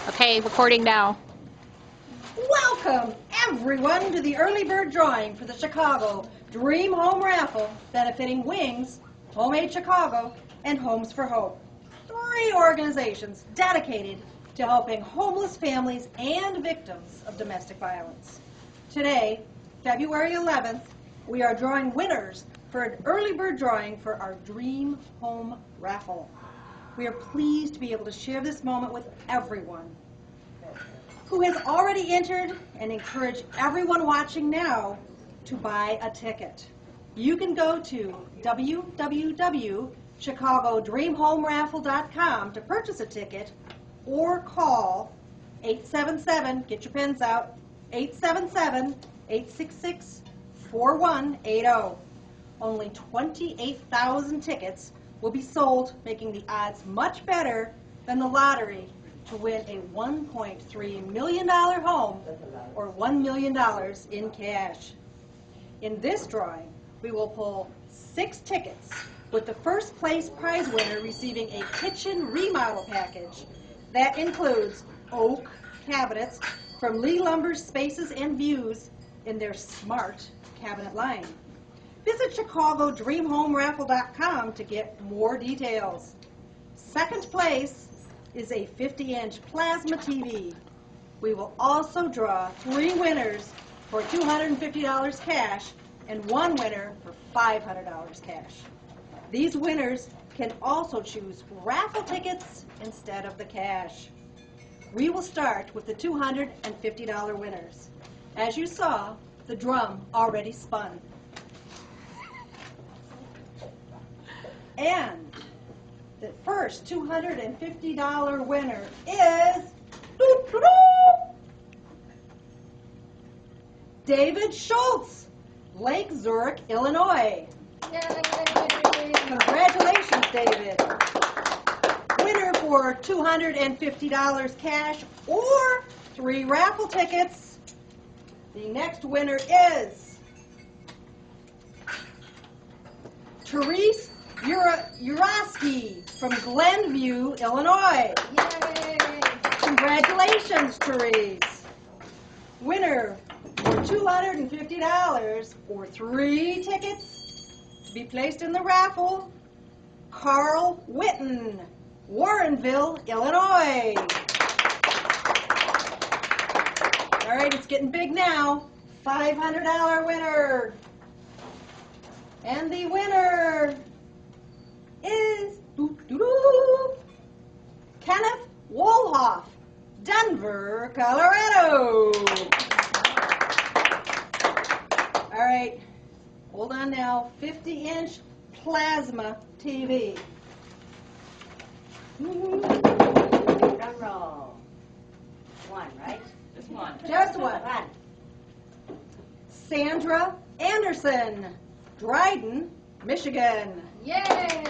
Okay, recording now. Welcome, everyone, to the early bird drawing for the Chicago Dream Home Raffle, benefiting Wings, Homemade Chicago, and Homes for Hope. 3 organizations dedicated to helping homeless families and victims of domestic violence. Today, February 11th, we are drawing winners for an early bird drawing for our Dream Home Raffle. We are pleased to be able to share this moment with everyone who has already entered and encourage everyone watching now to buy a ticket. You can go to www.chicagodreamhomeraffle.com to purchase a ticket or call 877, get your pens out, 877-866-4180. Only 28,000 tickets will be sold, making the odds much better than the lottery to win a $1.3 million home or $1 million in cash. In this drawing, we will pull 6 tickets, with the first place prize winner receiving a kitchen remodel package that includes oak cabinets from Lee Lumber's Spaces and Views in their smart cabinet line. Visit ChicagoDreamHomeRaffle.com to get more details. Second place is a 50-inch plasma TV. We will also draw 3 winners for $250 cash and 1 winner for $500 cash. These winners can also choose raffle tickets instead of the cash. We will start with the $250 winners. As you saw, the drum already spun. And the first $250 winner is David Schultz, Lake Zurich, Illinois. Yay. Congratulations, David. Winner for $250 cash or 3 raffle tickets. The next winner is Therese Urosky from Glenview, Illinois. Yay! Congratulations, Therese. Winner for $250 or 3 tickets to be placed in the raffle, Carl Witten, Warrenville, Illinois. All right, it's getting big now. $500 winner. And the winner is Kenneth Wolhoff, Denver, Colorado. All right, hold on now. 50-inch plasma TV. Drum roll. 1, right? Just one. Just one. Sandra Anderson, Dryden, Michigan. Yay!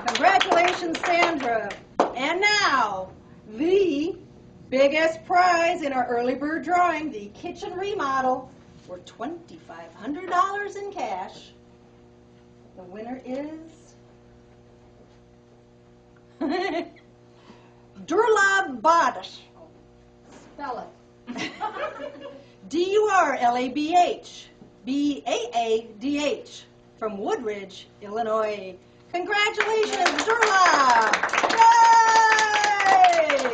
Congratulations, Sandra. And now, the biggest prize in our early bird drawing, the kitchen remodel, for $2,500 in cash. The winner is Durlab Badish. Spell it. Durlabh, Baadh, from Woodridge, Illinois. Congratulations, Durlab! Yay!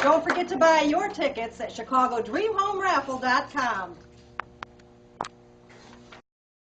Don't forget to buy your tickets at ChicagoDreamHomeRaffle.com.